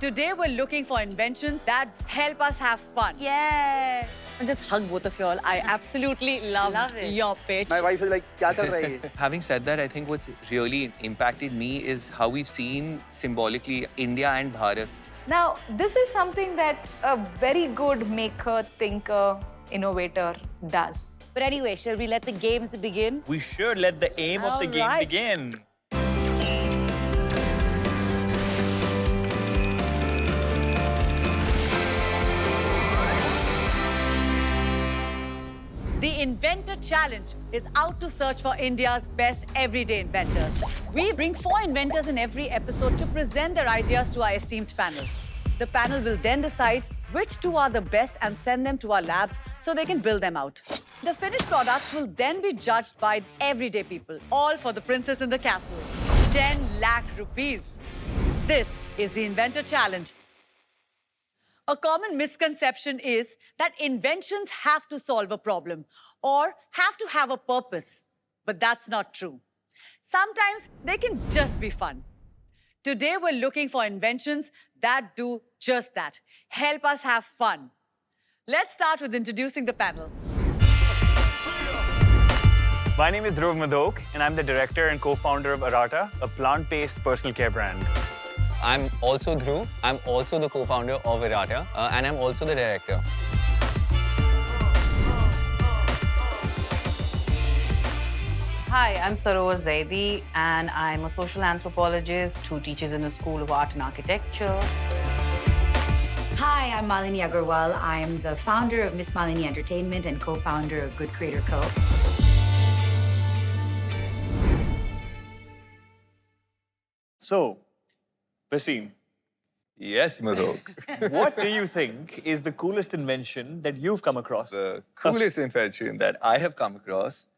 Today we're looking for inventions that help us have fun. Yeah. And just hug both of you all. I absolutely love it. your pitch. My wife is like, क्या चल रहा है ये? Having said that, I think what's really impacted me is how we've seen symbolically India and Bharat. Now, this is something that a very good maker, thinker, innovator does. But anyway, shall we let the games begin? We should let the aim of the game Alright. begin. The Inventor Challenge is out to search for India's best everyday inventors. We bring 4 inventors in every episode to present their ideas to our esteemed panel. The panel will then decide which 2 are the best and send them to our labs so they can build them out. The finished products will then be judged by everyday people, all for the princess in the castle. 10 lakh rupees. This is the Inventor Challenge. A common misconception is that inventions have to solve a problem or have to have a purpose. But that's not true. Sometimes they can just be fun. Today, we're looking for inventions that do just that. Help us have fun. Let's start with introducing the panel. My name is Dhruv Madhok, and I'm the director and co-founder of Arata, a plant-based personal care brand. I'm also Dhruv. I'm also the co-founder of Irata, and I'm also the director. Hi, I'm Sarovar Zaidi, and I'm a social anthropologist who teaches in a school of art and architecture. Hi, I'm Malini Agarwal. I'm the founder of Miss Malini Entertainment and co-founder of Good Creator Co. So, Vaseem, Yes, Madhok. what do you think is the coolest invention that you've come across? The coolest invention that I have come across,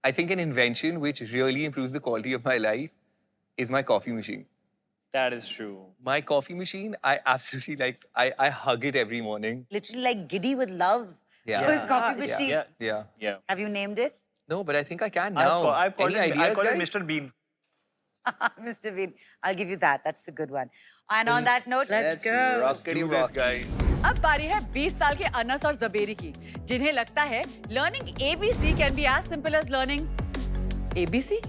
I think an invention which really improves the quality of my life is my coffee machine. That is true. My coffee machine, I absolutely like, I hug it every morning. Literally like giddy with love Yeah. for his coffee machine. Yeah. Yeah. Yeah. Have you named it? No, but I think I can now. I've called Any it, ideas, I call guys? it Mr. Bean. Mr. Bean, I'll give you that. That's a good one. And on that note, let's go. Let's do this, guys. अब बारी है 20 साल के अनस और जबेरी की, जिन्हें लगता है learning ABC can be as simple as learning ABC.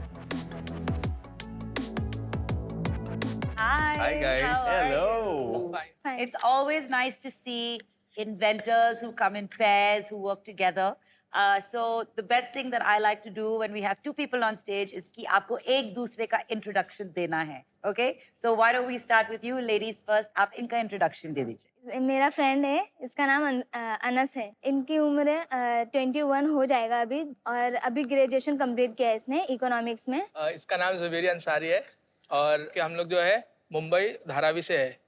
Hi. Hi, guys. How are Hello. you? It's always nice to see inventors who come in pairs, who work together. So the best thing that I like to do when we have 2 people on stage is कि आपको एक दूसरे का introduction देना है. Okay? So why don't we start with you, ladies first? आप इनका introduction दे दीजिए. मेरा फ्रेंड है, इसका नाम अनस है. इनकी उम्र 21 हो जाएगा अभी और अभी ग्रेजुएशन कंप्लीट किया है इसने इकोनॉमिक्स में. इसका नाम ज़ुबेरी अंसारी है और कि हम लोग जो है मुंबई धारावी से है.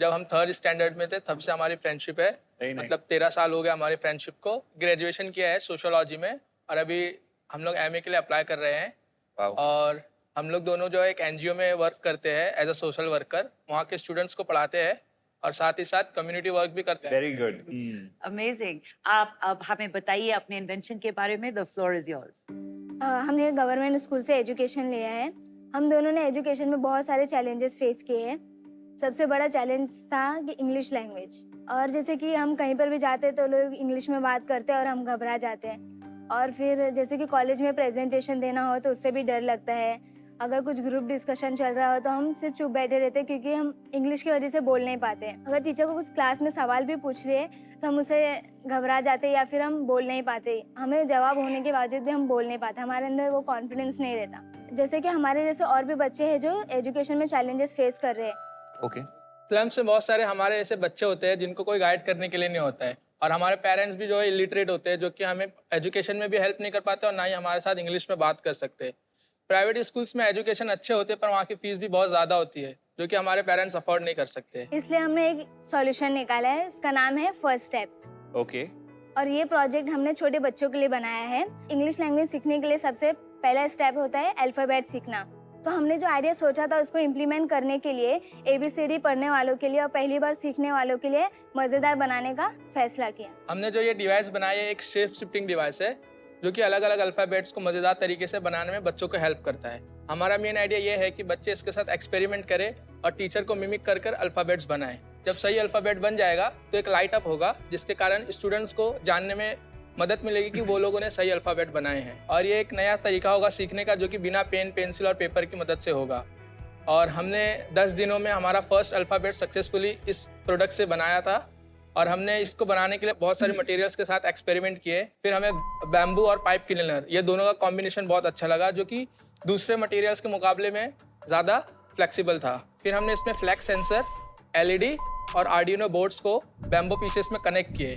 जब हम 3rd स्टैंडर्ड में थे तब से हमारी फ्रेंडशिप है. मतलब 13 साल हो गया हमारी फ्रेंडशिप को. ग्रेजुएशन किया है सोशियोलॉजी में और अभी हम लोग एमए के लिए अप्लाई कर रहे हैं. और हम लोग दोनों जो है एक एनजीओ में वर्क करते हैं एज अ सोशल वर्कर. वहाँ के स्टूडेंट्स को पढ़ाते हैं और साथ ही साथ कम्युनिटी वर्क भी करते हैं. Very good. Amazing. आप अब हमें बताइए अपने इन्वेंशन के बारे में. The floor is yours. हमने गवर्नमेंट स्कूल से एजुकेशन लिया है. हम दोनों ने एजुकेशन में बहुत सारे चैलेंजेस फेस किए हैं. सबसे बड़ा चैलेंज था कि इंग्लिश लैंग्वेज. और जैसे कि हम कहीं पर भी जाते हैं तो लोग इंग्लिश में बात करते हैं और हम घबरा जाते हैं. और फिर जैसे कि कॉलेज में प्रेजेंटेशन देना हो तो उससे भी डर लगता है. अगर कुछ ग्रुप डिस्कशन चल रहा हो तो हम सिर्फ चुप बैठे रहते हैं क्योंकि हम इंग्लिश की वजह से बोल नहीं पाते हैं. अगर टीचर को कुछ क्लास में सवाल भी पूछ लिए तो हम उसे घबरा जाते या फिर हम बोल नहीं पाते. हमें जवाब होने के बावजूद भी हम बोल नहीं पाते. हमारे अंदर वो कॉन्फिडेंस नहीं रहता. जैसे कि हमारे जैसे और भी बच्चे हैं जो एजुकेशन में चैलेंजेस फेस कर रहे हैं. Okay. स्लम्स में बहुत सारे हमारे ऐसे बच्चे होते हैं जिनको कोई गाइड करने के लिए नहीं होता है. और हमारे पेरेंट्स भी जो है इलिटरेट होते हैं जो कि हमें एजुकेशन में भी हेल्प नहीं कर पाते और ना ही हमारे साथ इंग्लिश में बात कर सकते. प्राइवेट स्कूल्स में एजुकेशन अच्छे होते हैं पर वहाँ की फीस भी बहुत ज़्यादा होती है जो कि हमारे पेरेंट्स अफोर्ड नहीं कर सकते. इसलिए हमने एक सॉल्यूशन निकाला है. इसका नाम है फर्स्ट स्टेप. Okay. और ये प्रोजेक्ट हमने छोटे बच्चों के लिए बनाया है. इंग्लिश लैंग्वेज सीखने के लिए सबसे पहला स्टेप होता है अल्फाबेट सीखना. तो हमने जो आइडिया सोचा था उसको इम्प्लीमेंट करने के लिए ABCD पढ़ने वालों के लिए और पहली बार सीखने वालों के लिए मज़ेदार बनाने का फैसला किया. हमने जो ये डिवाइस बनाया है एक शेप शिफ्टिंग डिवाइस है जो कि अलग अलग अल्फ़ाबेट्स को मज़ेदार तरीके से बनाने में बच्चों को हेल्प करता है. हमारा मेन आइडिया ये है कि बच्चे इसके साथ एक्सपेरिमेंट करें और टीचर को मिमिक कर अल्फ़ाबेट्स बनाएं। जब सही अल्फ़ाबेट बन जाएगा तो एक लाइट अप होगा, जिसके कारण स्टूडेंट्स को जानने में मदद मिलेगी कि वो लोगों ने सही अल्फ़ाबेट बनाए हैं। और ये एक नया तरीका होगा सीखने का, जो कि बिना पेन, पेंसिल और पेपर की मदद से होगा। और हमने 10 दिनों में हमारा फर्स्ट अल्फ़ाबेट सक्सेसफुली इस प्रोडक्ट से बनाया था। और हमने इसको बनाने के लिए बहुत सारे मटेरियल्स के साथ एक्सपेरिमेंट किए। फिर हमें बैम्बू और पाइप क्लीनर, ये दोनों का कॉम्बिनेशन बहुत अच्छा लगा, जो कि दूसरे मटेरियल्स के मुकाबले में ज़्यादा फ्लेक्सिबल था। फिर हमने इसमें फ्लैक्स सेंसर, LED और आर्डिनो बोर्ड्स को बैम्बो पीसेस में कनेक्ट किए।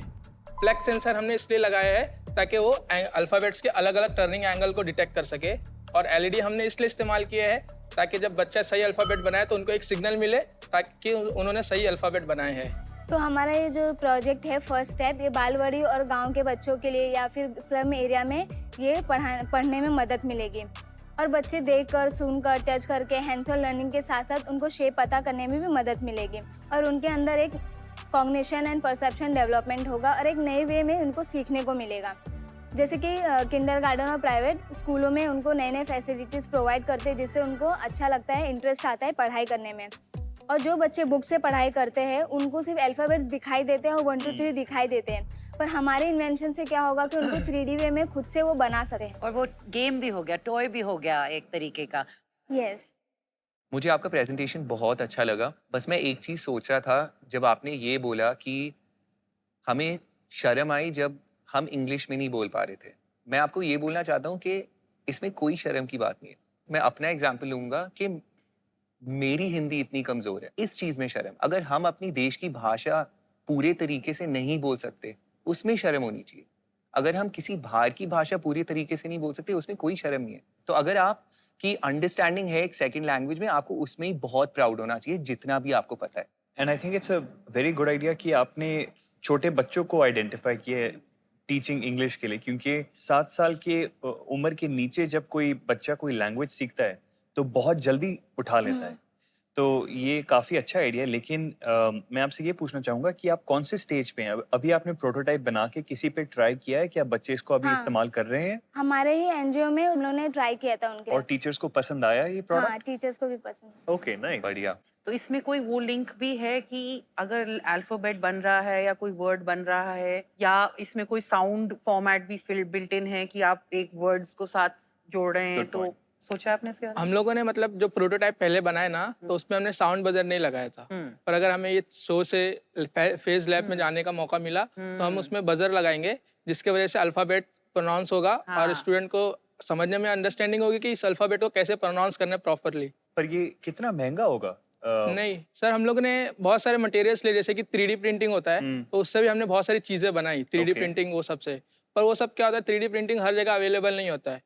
फ्लैक्स सेंसर हमने इसलिए लगाया है ताकि वो अल्फ़ाबेट्स के अलग अलग टर्निंग एंगल को डिटेक्ट कर सके। और LED हमने इसलिए इस्तेमाल किया है ताकि जब बच्चा सही अल्फ़ाबेट बनाए तो उनको एक सिग्नल मिले ताकि उन्होंने सही अल्फ़ाबेट बनाए हैं। तो हमारा ये जो प्रोजेक्ट है फर्स्ट स्टेप, ये बालवाड़ी और गांव के बच्चों के लिए या फिर स्लम एरिया में ये पढ़ने में मदद मिलेगी। और बच्चे देखकर, सुनकर, टच करके हैंड्स ऑन लर्निंग के साथ साथ उनको शेप पता करने में भी मदद मिलेगी। और उनके अंदर एक कॉग्निशन एंड परसेप्शन डेवलपमेंट होगा और एक नए वे में उनको सीखने को मिलेगा। जैसे कि किंडरगार्टन और प्राइवेट स्कूलों में उनको नए नए फैसिलिटीज़ प्रोवाइड करते हैं, जिससे उनको अच्छा लगता है, इंटरेस्ट आता है पढ़ाई करने में। और जो बच्चे बुक से पढ़ाई करते हैं उनको सिर्फ अल्फ़ाबेट्स दिखाई देते हैं और 1 2 3 दिखाई देते हैं, पर हमारे इन्वेंशन से क्या होगा कि उनको 3D वे में खुद से वो बना सकें। और वो गेम भी हो गया, टॉय भी हो गया एक तरीके का। यस। मुझे आपका प्रेजेंटेशन बहुत अच्छा लगा। बस मैं एक चीज़ सोच रहा था जब आपने ये बोला कि हमें शर्म आई जब हम इंग्लिश में नहीं बोल पा रहे थे। मैं आपको ये बोलना चाहता हूँ कि इसमें कोई शर्म की बात नहीं है। मैं अपना एग्जाम्पल लूँगा कि मेरी हिंदी इतनी कमज़ोर है, इस चीज़ में शर्म। अगर हम अपनी देश की भाषा पूरे तरीके से नहीं बोल सकते, उसमें शर्म होनी चाहिए। अगर हम किसी बाहर की भाषा पूरे तरीके से नहीं बोल सकते, उसमें कोई शर्म नहीं है। तो अगर आपकी अंडरस्टैंडिंग है एक सेकंड लैंग्वेज में, आपको उसमें ही बहुत प्राउड होना चाहिए, जितना भी आपको पता है। And I think it's a very good idea कि आपने छोटे बच्चों को आइडेंटिफाई किया है टीचिंग इंग्लिश के लिए, क्योंकि 7 साल के उम्र के नीचे जब कोई बच्चा कोई लैंग्वेज सीखता है तो बहुत जल्दी उठा लेता है। तो ये काफ़ी अच्छा आइडिया है। लेकिन मैं आपसे ये पूछना चाहूँगा कि आप कौन से स्टेज पे हैं? अभी आपने प्रोटोटाइप बना के किसी पे ट्राई किया है? क्या बच्चे इसको अभी इस्तेमाल कर रहे हैं? हमारे ही NGO में उन्होंने ट्राई किया था उनके। और टीचर्स को पसंद आया ये प्रोडक्ट? हाँ, टीचर्स को भी पसंद। ओके, नाइस, बढ़िया। तो इसमें कोई वो लिंक भी है कि अगर अल्फाबेट बन रहा है या कोई वर्ड बन रहा है, या इसमें कोई साउंड फॉर्मेट भी बिल्ट इन है कि आप एक वर्ड्स को साथ जोड़ रहे हैं? तो सोचा आपने इसके बारे में? हम लोगों ने मतलब जो प्रोटोटाइप पहले बनाया ना, तो उसमें हमने साउंड बजर नहीं लगाया था। पर अगर हमें ये शो से फेज लैब में जाने का मौका मिला तो हम उसमें बजर लगाएंगे, जिसके वजह से अल्फाबेट प्रोनाउंस होगा और स्टूडेंट को समझने में अंडरस्टैंडिंग होगी कि इस अल्फाबेट को कैसे प्रोनाउंस करना है प्रॉपरली। पर ये कितना महंगा होगा? नहीं सर, हम लोग ने बहुत सारे मटेरियल्स लिए, जैसे कि 3D प्रिंटिंग होता है, तो उससे भी हमने बहुत सारी चीज़ें बनाई 3D प्रिंटिंग वो सबसे। पर वो सब क्या होता है, 3D प्रिंटिंग हर जगह अवेलेबल नहीं होता है।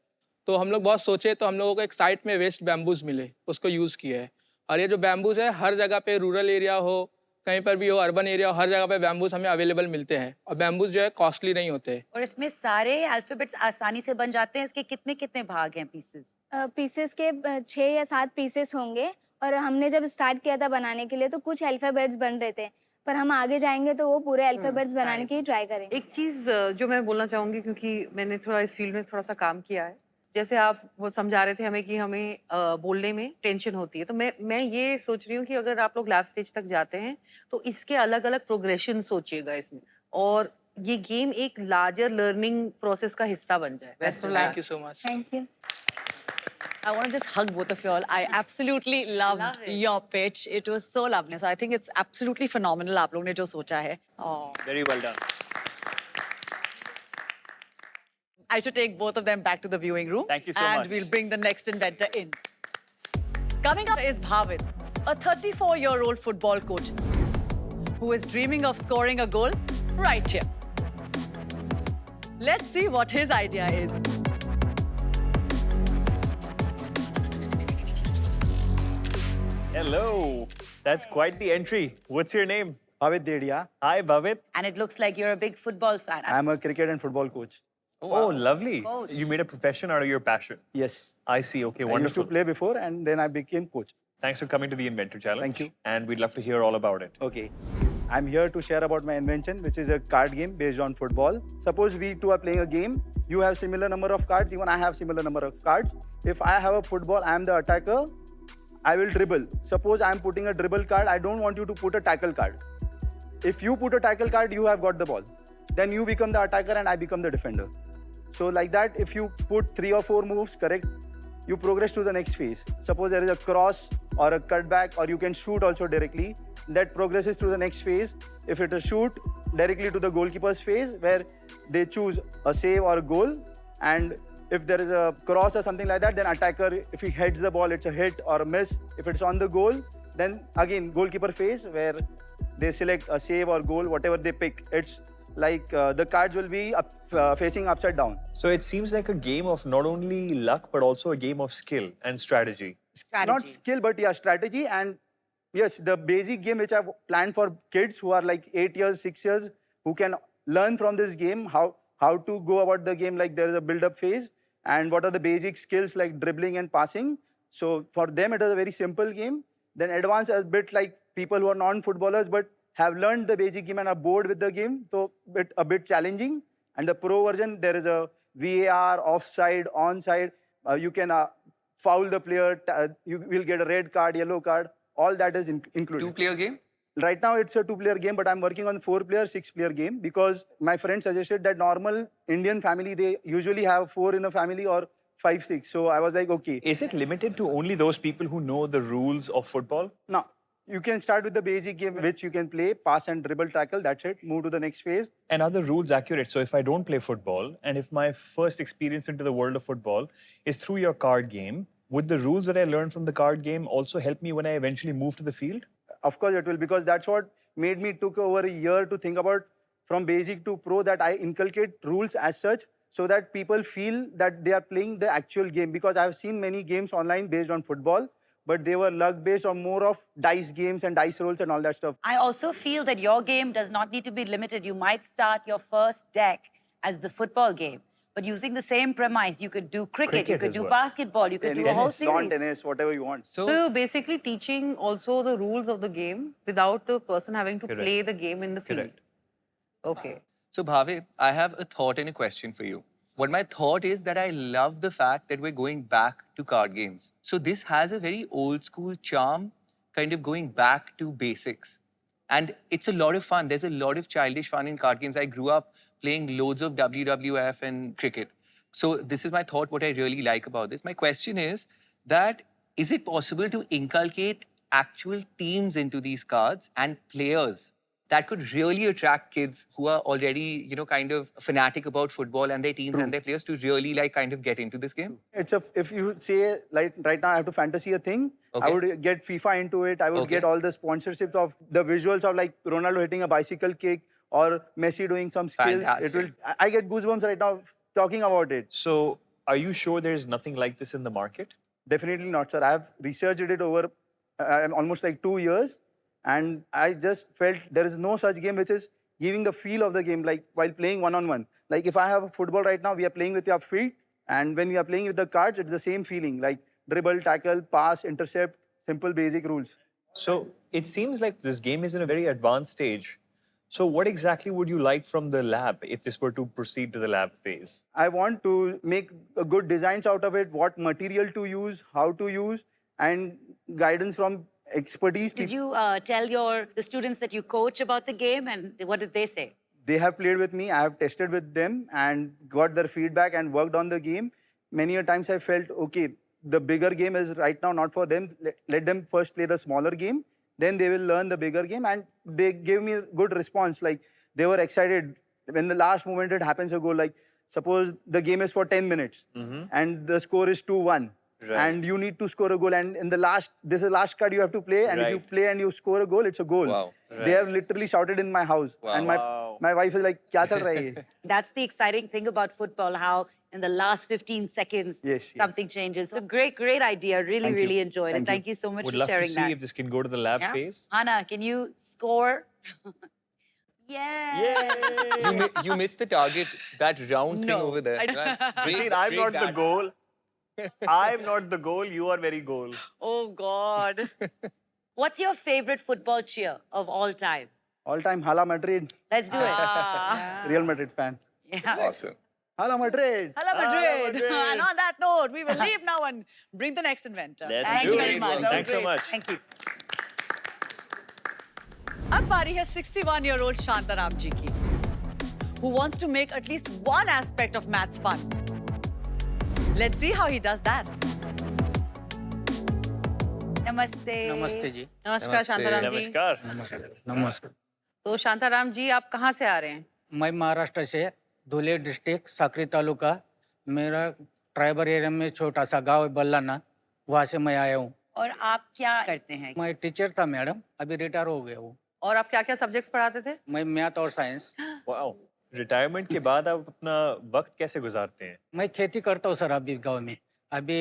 तो हम लोग बहुत सोचे, तो हम लोगों को एक साइट में वेस्ट बैम्बूज मिले, उसको यूज़ किया है। और ये जो बैम्बूज है हर जगह पे, रूरल एरिया हो, कहीं पर भी हो, अर्बन एरिया हो, हर जगह पे बैम्बूज हमें अवेलेबल मिलते हैं। और बैम्बूज जो है कॉस्टली नहीं होते। और इसमें सारे अल्फाबेट्स आसानी से बन जाते हैं। इसके कितने कितने भाग हैं पीसेस? पीसेस के 6 या 7 पीसेस होंगे। और हमने जब स्टार्ट किया था बनाने के लिए तो कुछ अल्फाबेट्स बन रहे थे, पर हम आगे जाएंगे तो वो पूरे अल्फाबेट्स बनाने की ट्राई करेंगे। एक चीज़ जो मैं बोलना चाहूँगी, क्योंकि मैंने थोड़ा इस फील्ड में थोड़ा सा काम किया है, जैसे आप वो समझा रहे थे हमें कि हमें बोलने में टेंशन होती है, तो मैं ये सोच रही हूँ कि अगर आप लोग लैब स्टेज तक जाते हैं तो इसके अलग अलग प्रोग्रेशन सोचिएगा इसमें, और ये गेम एक लार्जर लर्निंग प्रोसेस का हिस्सा बन जाए। Thank you so much. Thank you. I want to just hug both of you all. I absolutely loved your pitch. It was so lovely. So I think it's absolutely phenomenal आप लोगों ने जो सोचा है. Very well done. I should take both of them back to the viewing room. Thank you so much. And we'll bring the next inventor in. Coming up is Bhavit, a 34-year-old football coach who is dreaming of scoring a goal right here. Let's see what his idea is. Hello. That's quite the entry. What's your name? Bhavit Dedia. Hi, Bhavit. And it looks like you're a big football fan. I'm a cricket and football coach. Oh, lovely. Coach. You made a profession out of your passion. Yes. I see. Okay, I used wonderful. to play before and then I became coach. Thanks for coming to the Inventor Challenge. Thank you. And we'd love to hear all about it. Okay. I'm here to share about my invention, which is a card game based on football. Suppose we two are playing a game. You have similar number of cards, even I have similar number of cards. If I have a football, I am the attacker. I will dribble. Suppose I am putting a dribble card. I don't want you to put a tackle card. If you put a tackle card, you have got the ball. Then you become the attacker and I become the defender. So like that, if you put 3 or 4 moves, correct, you progress to the next phase. Suppose there is a cross or a cutback, or you can shoot also directly. That progresses to the next phase. If it is shoot, directly to the goalkeeper's phase, where they choose a save or a goal. And if there is a cross or something like that, then attacker, if he heads the ball, it's a hit or a miss. If it's on the goal, then again goalkeeper phase, where they select a save or goal, whatever they pick. It's like the cards will be facing upside down. So it seems like a game of not only luck, but also a game of skill and strategy. Not skill, but yeah, strategy. And yes, the basic game which I've planned for kids who are like 8 years, 6 years, who can learn from this game how to go about the game. Like there is a build-up phase and what are the basic skills like dribbling and passing. So for them, it is a very simple game. Then advance a bit like people who are non-footballers but have learned the basic game and are bored with the game. So a bit challenging. And the pro version, there is a VAR, offside, onside. You can foul the player. You will get a red card, yellow card. All that is included. 2-player game? Right now, it's a 2-player game, but I'm working on 4-player, 6-player game because my friend suggested that normal Indian family, they usually have 4 in a family or 5, 6. So I was like, okay. Is it limited to only those people who know the rules of football? No. You can start with the basic game, which you can play, pass and dribble, tackle, that's it. Move to the next phase. And are the rules accurate? So if I don't play football, and if my first experience into the world of football is through your card game, would the rules that I learned from the card game also help me when I eventually move to the field? Of course it will, because that's what made me took over a year to think about from basic to pro, that I inculcate rules as such so that people feel that they are playing the actual game. Because I've seen many games online based on football, but they were luck-based or more of dice games and dice rolls and all that stuff. I also feel that your game does not need to be limited. You might start your first deck as the football game, but using the same premise, you could do cricket, you could do basketball, you could do a whole series. Non-tennis, whatever you want. So you're basically teaching also the rules of the game without the person having to play the game in the field. Correct. Okay. So Bhave, I have a thought and a question for you. What my thought is that I love the fact that we're going back to card games. So this has a very old school charm, kind of going back to basics. And it's a lot of fun. There's a lot of childish fun in card games. I grew up playing loads of WWF and cricket. So this is my thought, what I really like about this. My question is that, is it possible to inculcate actual teams into these cards and players that could really attract kids who are already, you know, kind of fanatic about football and their teams and their players to really like kind of get into this game? It's if you say like right now I have to fantasy a thing, I would get FIFA into it. I would get all the sponsorships of the visuals of like Ronaldo hitting a bicycle kick or Messi doing some skills. Fantastic. It will. I get goosebumps right now talking about it. So are you sure there's nothing like this in the market? Definitely not, sir. I have researched it over almost like 2 years. And I just felt there is no such game which is giving the feel of the game, like while playing one-on-one. Like if I have a football right now, we are playing with your feet. And when we are playing with the cards, it's the same feeling, like dribble, tackle, pass, intercept, simple basic rules. So it seems like this game is in a very advanced stage. So what exactly would you like from the lab if this were to proceed to the lab phase? I want to make good designs out of it, what material to use, how to use, and guidance from expertise. Did you tell the students that you coach about the game, and what did they say? They have played with me. I have tested with them and got their feedback and worked on the game. Many a times I felt, okay, the bigger game is right now not for them. Let them first play the smaller game. Then they will learn the bigger game. And they gave me a good response. Like they were excited when the last moment it happens a goal. Like suppose the game is for 10 minutes and the score is 2-1. Right. And you need to score a goal. And in the this is the last card you have to play. And if you play and you score a goal, it's a goal. Wow. They have literally shouted in my house. Wow. And my wife is like, kya chal raha hai? That's the exciting thing about football, how in the last 15 seconds, something changes. So great idea. Really enjoyed it. Thank you so much Would for love sharing to that. see if this can go to the lab phase. Hannah, can you score? Yeah. You missed the target, that round thing over there. I'm not the goal. I'm not the goal. You are very goal. Oh, God. What's your favorite football cheer of all time? All-time Hala Madrid, Let's do it. Real Madrid fan. Yeah. Awesome. Hala Madrid. Hello, Madrid. And on that note, we will leave now and bring the next inventor. Thank do you it. very much. Thanks so much. Thank you. अब बारी है 61-year-old Shantaram ji की, who wants to make at least one aspect of maths fun. Let's see how he does that. नमस्ते. नमस्ते जी। नमस्कार शांताराम जी। नमस्कार। नमस्कार। तो शांताराम जी आप कहाँ से आ रहे हैं? मैं महाराष्ट्र से धुले डिस्ट्रिक्ट साकरी तालुका, मेरा ट्राइबल एरिया में छोटा सा गांव है बल्लाना, वहाँ से मैं आया हूँ। और आप क्या करते हैं? मैं टीचर था मैडम, अभी रिटायर हो गया हूँ। और आप क्या क्या सब्जेक्ट्स पढ़ाते थे? मैं मैथ और साइंस। वाओ। रिटायरमेंट के बाद आप अपना वक्त कैसे गुजारते हैं? मैं खेती करता हूँ सर अभी गाँव में। अभी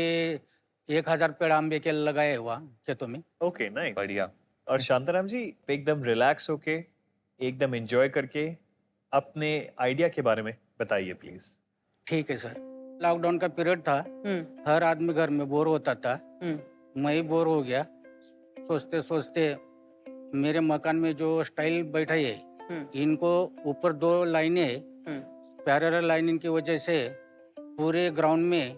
1000 पेड़ आंबे के लगाए हुआ खेतों में। Okay, nice. बढ़िया। और शांताराम जी एकदम रिलैक्स होके, एकदम एंजॉय करके अपने आइडिया के बारे में बताइए प्लीज। ठीक है सर। लॉकडाउन का पीरियड था, हर आदमी घर में बोर होता था, मैं ही बोर हो गया। सोचते सोचते मेरे मकान में जो स्टाइल बैठा है, इनको ऊपर 2 लाइनें पैरेलल लाइन की वजह से पूरे ग्राउंड में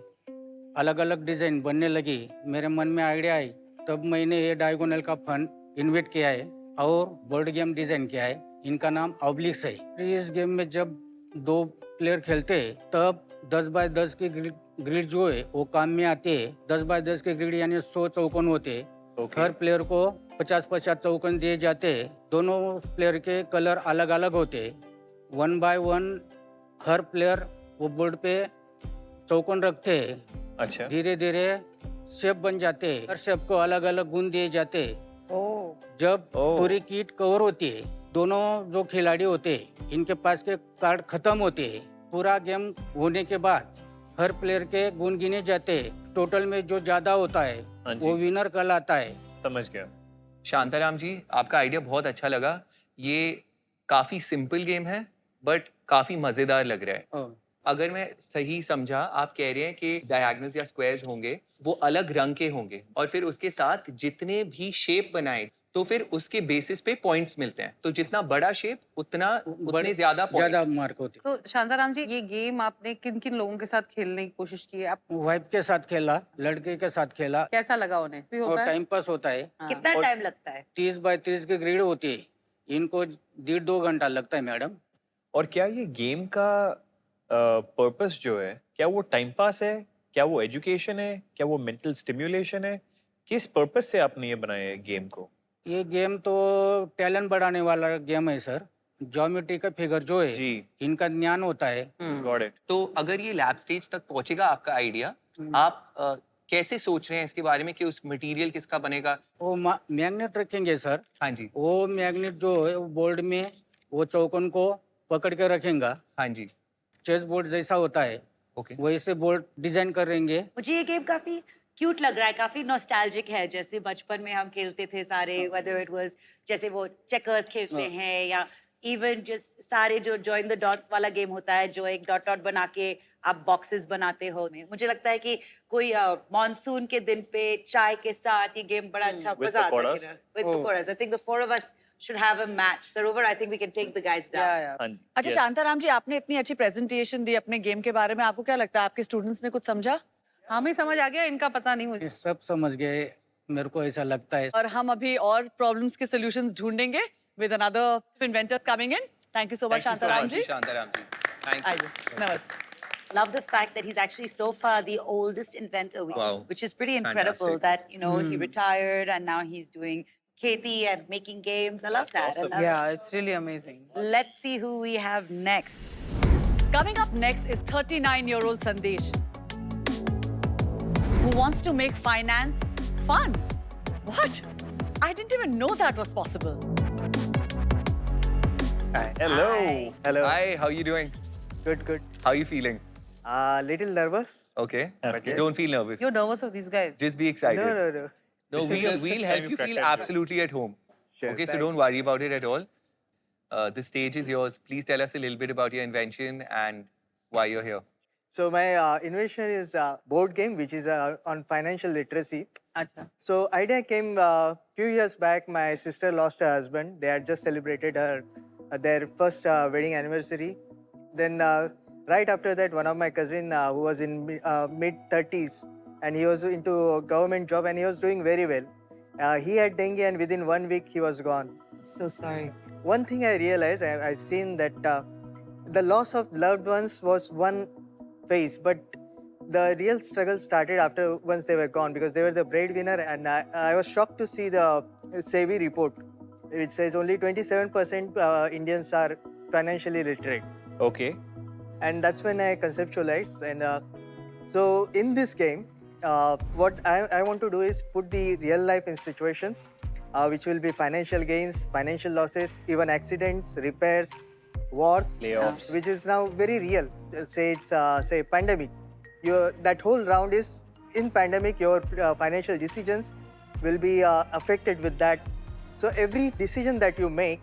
अलग अलग डिजाइन बनने लगी। मेरे मन में आइडिया आई, तब मैंने ये डायगोनल का फंड इन्वेंट किया है और बोर्ड गेम डिजाइन किया है। इनका नाम ऑब्लिक्स है। इस गेम में जब 2 प्लेयर खेलते तब 10 बाय 10 की ग्रिड जो है वो काम में आते है। 10 बाय 10 के ग्रिड यानी 100 चौकोन होते। हर प्लेयर को 50-50 चौकोन दिए जाते। दोनों प्लेयर के कलर अलग अलग होते। 1 बाय 1 हर प्लेयर वो बोर्ड पे चौकोन रखते। अच्छा। धीरे धीरे शेप बन जाते। हर शेप को अलग अलग गुण दिए जाते। जब पूरी किट कवर होती है, दोनों जो खिलाड़ी होते इनके पास के कार्ड खत्म होते। पूरा गेम होने के बाद हर प्लेयर के गुण गिने जाते। टोटल में जो ज्यादा होता है वो विनर कहलाता है। समझ गया। शांताराम जी, आपका आइडिया बहुत अच्छा लगा। ये काफी सिंपल गेम है बट काफी मजेदार लग रहा है। अगर मैं सही समझा, आप कह रहे हैं कि डायगोनल्स या स्क्वायर्स होंगे वो अलग रंग के होंगे और फिर उसके साथ जितने भी शेप बनाए तो फिर उसके बेसिस पे पॉइंट्स मिलते हैं। तो जितना बड़ा शेप उतने ज्यादा मार्क होते। तो शांताराम जी ये गेम आपने किन किन लोगों के साथ खेलने की कोशिश की है? आप वाइफ के साथ खेला, लड़के के साथ खेला। कैसा लगा उन्हें? भी होता और है? टाइम पास होता है। कितना टाइम लगता है? 30 बाय 30 की ग्रिड होती है। इनको 1.5-2 घंटा लगता है मैडम। और क्या ये गेम का पर्पस जो है, क्या वो टाइम पास है, क्या वो एजुकेशन है, क्या वो मेंटल स्टिम्युलेशन है? किस पर्पस से आपने ये बनाया है गेम को? ये गेम तो टैलेंट बढ़ाने वाला गेम है सर। ज्योमेट्री का फिगर जो है इनका ज्ञान होता है। Got it. तो अगर ये लैब स्टेज तक पहुंचेगा आपका आइडिया, आप कैसे सोच रहे हैं इसके बारे में कि उस मटेरियल किसका बनेगा? वो मैग्नेट रखेंगे सर। हाँ जी। वो मैग्नेट जो है वो बोर्ड में वो चौकोन को पकड़ के रखेगा। हाँ जी। चेस बोर्ड जैसा होता है, वैसे बोर्ड डिजाइन करेंगे। मुझे ये गेम काफी क्यूट लग रहा है, काफी नॉस्टैल्जिक है। जैसे बचपन में हम खेलते थे सारे, whether it was जैसे वो चेकर्स खेलते हैं या इवन जस्ट सारे जो जॉइन द डॉट्स वाला गेम होता है, जो एक डॉट डॉट बना के आप बॉक्सेस बनाते हो। मुझे लगता है कि कोई मॉनसून के दिन पे चाय के साथ ये गेम बड़ा अच्छा मजा आता है। With pakoras. I think the 4 of us should have a match. Sarovar, I think we can take the guys down. अच्छा शांताराम जी, आपने इतनी अच्छी प्रेजेंटेशन दी अपने गेम के बारे में, आपको क्या लगता है आपके स्टूडेंट्स ने कुछ समझा? हमें समझ आ गया, इनका पता नहीं मुझे। सब समझ गए, मेरे को ऐसा लगता है। और हम अभी और प्रॉब्लम्स के सॉल्यूशंस ढूंढेंगे with another inventor coming in. Thank you so much, Shantaram ji. Shantaram ji, thank you. Namaste. Love the fact that he's actually so far the oldest inventor, which is pretty incredible. Fantastic. That he retired and now he's doing kheti and making games. I love that. awesome. Yeah, it's really amazing. Let's see who we have next. Coming up next is 39-year-old Sandesh, who wants to make finance fun. What? I didn't even know that was possible. Hello. Hello. Hi, how you doing? Good, good. How you feeling? Little nervous. Okay. But yes. Don't feel nervous. You're nervous of these guys? Just be excited. No. No, This is we'll the help time you you feel practice. absolutely at home. Sure, Okay, so thank don't worry about it at all. The stage is yours. Please tell us a little bit about your invention and why you're here. So my invention is a board game, which is on financial literacy. अच्छा. So idea came a few years back. My sister lost her husband. They had just celebrated their first wedding anniversary. Then right after that, one of my cousin who was in mid 30s, and he was into a government job and he was doing very well. He had dengue and within 1 week he was gone. So sorry. One thing I realized, I seen that the loss of loved ones was one phase, but the real struggle started after once they were gone, because they were the breadwinner, and I was shocked to see the SEBI report, which says only 27% Indians are financially literate. Okay. And that's when I conceptualized. And so in this game, what I want to do is put the real life in situations, which will be financial gains, financial losses, even accidents, repairs, wars, Layoffs. which is now very real. Say it's say pandemic. That whole round is in pandemic. Your financial decisions will be affected with that. So every decision that you make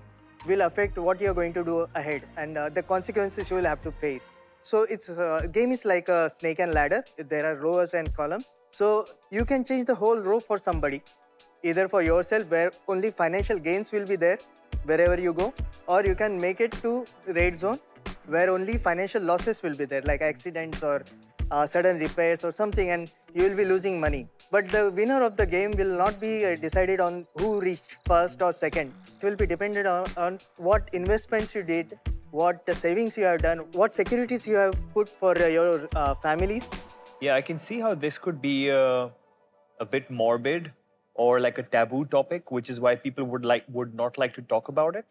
will affect what you're going to do ahead, and the consequences you will have to face. So it's game is like a snake and ladder. There are rows and columns. So you can change the whole row for somebody, either for yourself, where only financial gains will be there wherever you go, or you can make it to red zone, where only financial losses will be there, like accidents or sudden repairs or something, and you will be losing money. But the winner of the game will not be decided on who reached first or second. It will be dependent on what investments you did, what savings you have done, what securities you have put for your families. Yeah, I can see how this could be a bit morbid or like a taboo topic, which is why people would not like to talk about it.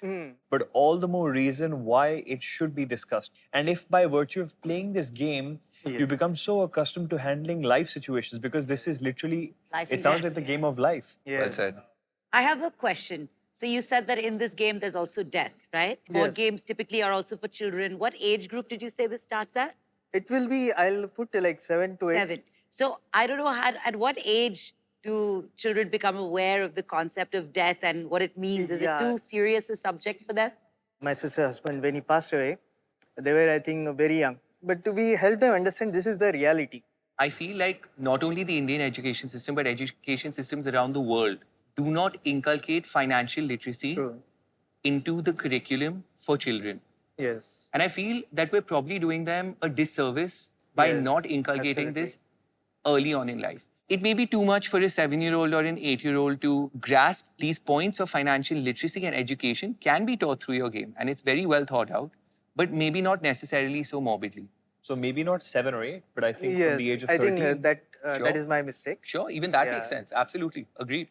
But all the more reason why it should be discussed. And if by virtue of playing this game, you become so accustomed to handling life situations, because this is literally, Life it and sounds death. like the game of life. Well said. I have a question. So you said that in this game there's also death, right? Board Yes. games typically are also for children. What age group did you say this starts at? It will be, I'll put like 7 to 8. 7. So I don't know at what age do children become aware of the concept of death and what it means? Is it Yeah. too serious a subject for them? My sister's husband, when he passed away, they were, I think, very young. But we help them understand this is the reality. I feel like not only the Indian education system, but education systems around the world do not inculcate financial literacy True. into the curriculum for children. Yes. And I feel that we're probably doing them a disservice by Yes, not inculcating absolutely. this early on in life. It may be too much for a 7-year-old or an 8-year-old to grasp these points of financial literacy, and education can be taught through your game, and it's very well thought out, but maybe not necessarily so morbidly. So maybe not 7 or 8, but I think Yes, from the age of I 13. think that Sure. that is my mistake. Sure, even that Yeah. makes sense. Absolutely. Agreed.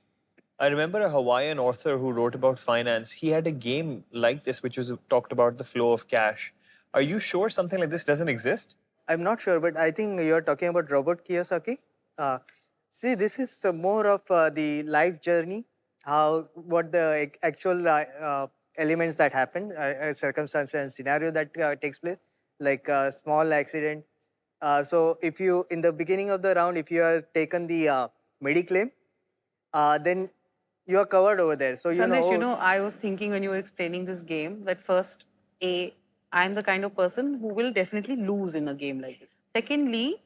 I remember a Hawaiian author who wrote about finance. He had a game like this, which was talked about the flow of cash. Are you sure something like this doesn't exist? I'm not sure, but I think you're talking about Robert Kiyosaki. See, this is more of the life journey, what the actual elements that happen, circumstance and scenario that takes place, like a small accident. So if you, in the beginning of the round, if you are taken the Mediclaim, then you are covered over there. So Sandesh, I was thinking when you were explaining this game that first, I'm the kind of person who will definitely lose in a game like this. Secondly,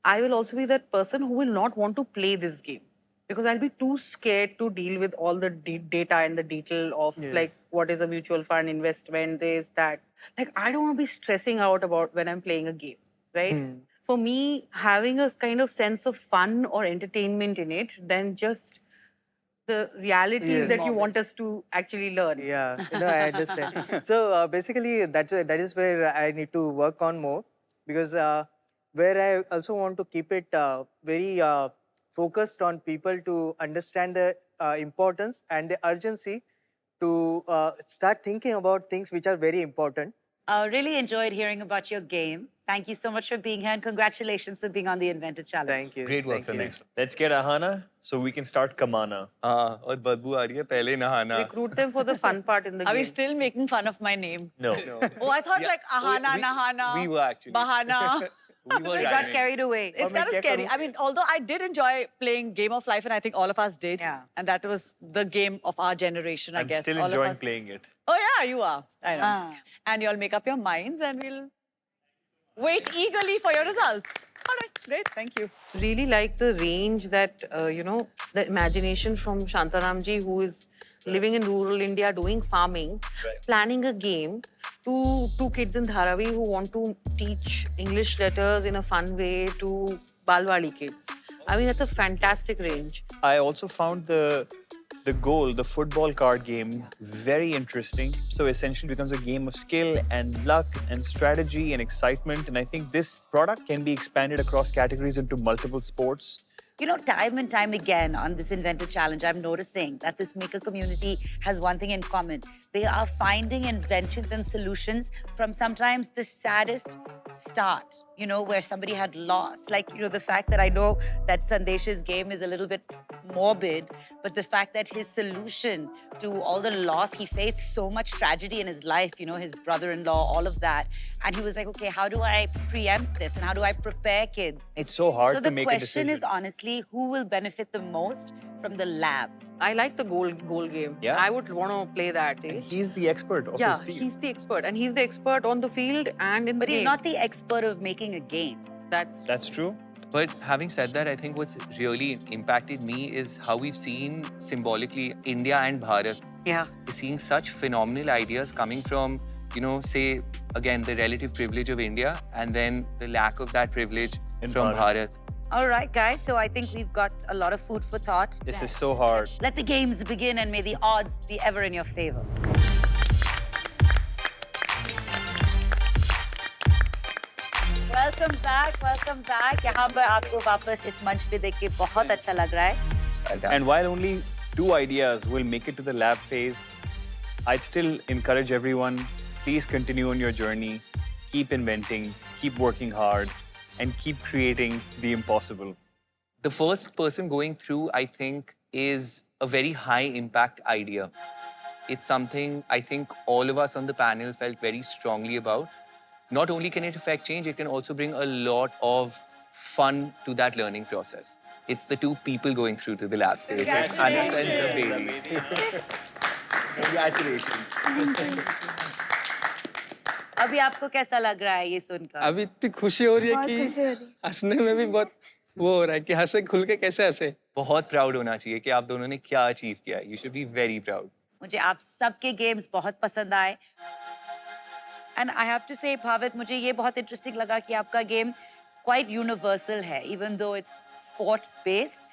I will also be that person who will not want to play this game because I'll be too scared to deal with all the data and the detail of like what is a mutual fund investment, this, that. Like I don't want to be stressing out about when I'm playing a game, right? For me, having a kind of sense of fun or entertainment in it, than just the realities that you want us to actually learn. Yeah, I understand. So basically, that is where I need to work on more, because where I also want to keep it very focused on people to understand the importance and the urgency to start thinking about things which are very important. Really enjoyed hearing about your game. Thank you so much for being here and congratulations for being on the Inventor Challenge. Thank you. Great work, Thank you. Sandesh. Let's get Ahana so we can start Kamana. हाँ, और बदबू आ रही है पहले नहाना. Recruit them for the fun part in the Are game. we still making fun of my name? No. Oh, I thought like Ahana, Nahana, we were actually. Bahana. We were We got rhyming. carried away. It's kind of scary. I mean, although I did enjoy playing Game of Life, and I think all of us did. Yeah. And that was the game of our generation, I I'm guess. still all of enjoying us. playing it. Oh, yeah, you are. I know. Ah. And you all make up your minds and we'll... wait eagerly for your results. All right, great, thank you. Really like the range that, the imagination from Shantaramji, who is living in rural India, doing farming, planning a game to two kids in Dharavi who want to teach English letters in a fun way to Balwadi kids. I mean, that's a fantastic range. I also found the goal, the football card game, very interesting. So essentially it becomes a game of skill and luck and strategy and excitement. And I think this product can be expanded across categories into multiple sports. You know, time and time again on this Inventor Challenge, I'm noticing that this maker community has one thing in common. They are finding inventions and solutions from sometimes the saddest start, where somebody had lost. Like, the fact that I know that Sandesh's game is a little bit morbid, but the fact that his solution to all the loss, he faced so much tragedy in his life, his brother-in-law, all of that. And he was like, okay, how do I preempt this? And how do I prepare kids? It's so hard to make a decision. So the question is, honestly, who will benefit the most from the lab? I like the goal game. Yeah. I would want to play that. And he's the expert of his field. Yeah, he's the expert. And he's the expert on the field and in the game. But he's not the expert of making a game. That's true. But having said that, I think what's really impacted me is how we've seen symbolically India and Bharat. Yeah. Seeing such phenomenal ideas coming from, say, again, the relative privilege of India and then the lack of that privilege from Bharat. All right, guys. So I think we've got a lot of food for thought. This is so hard. Let the games begin and may the odds be ever in your favor. Welcome back. यहाँ पर आपको वापस इस मंच पे देख के बहुत अच्छा लग रहा है. And while only 2 ideas will make it to the lab phase, I'd still encourage everyone, please continue on your journey, keep inventing, keep working hard, and keep creating the impossible. The first person going through, I think, is a very high impact idea. It's something I think all of us on the panel felt very strongly about. Not only can it affect change, it can also bring a lot of fun to that learning process. It's the 2 people going through to the lab stage. Congratulations. Babies. Congratulations. अभी आपको कैसा लग रहा है ये सुनकर? अभी इतनी खुशी हो रही है बहुत खुशी हो रही कि हंसने में भी बहुत वो हो रहा है कि हंसे खुल के कैसे हंसे. बहुत प्राउड होना चाहिए कि आप दोनों ने क्या अचीव किया. You should be very proud. मुझे आप सबके गेम्स बहुत पसंद आए. And I have to say, Bhavit, मुझे ये बहुत इंटरेस्टिंग लगा कि आपका गेम quite universal है, even though it's sport-based.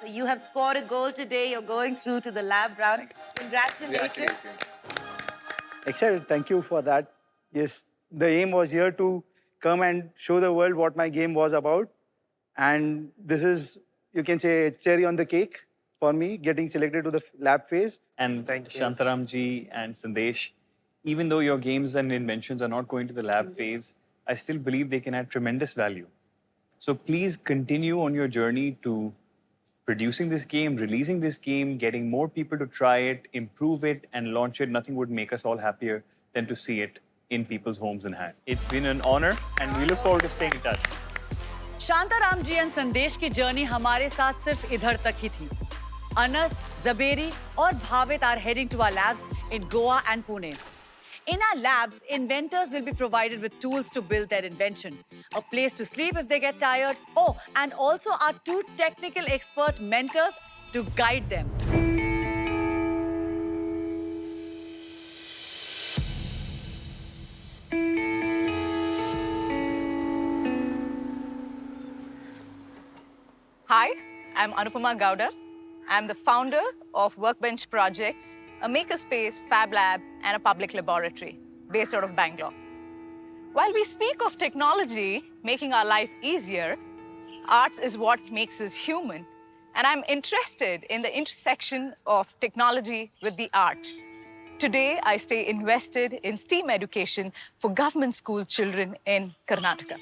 So you have scored a goal today. You're going through to the lab round. Congratulations. Excited. Thank you for that. Yes, the aim was here to come and show the world what my game was about. And this is, you can say, cherry on the cake for me, getting selected to the lab phase. And Shantaramji and Sandesh, even though your games and inventions are not going to the lab phase, I still believe they can add tremendous value. So please continue on your journey to producing this game, releasing this game, getting more people to try it, improve it, and launch it. Nothing would make us all happier than to see it in people's homes and hands. It's been an honor, and we look forward to staying in touch. Shantaram ji and Sandesh की journey हमारे साथ सिर्फ इधर तक ही थी. Anas, Zaberi, और Bhavit are heading to our labs in Goa and Pune. In our labs, inventors will be provided with tools to build their invention, a place to sleep if they get tired, and also our 2 technical expert mentors to guide them. Hi, I'm Anupama Gowda. I'm the founder of Workbench Projects, a makerspace, fab lab, and a public laboratory based out of Bangalore. While we speak of technology making our life easier, arts is what makes us human. And I'm interested in the intersection of technology with the arts. Today, I stay invested in STEAM education for government school children in Karnataka.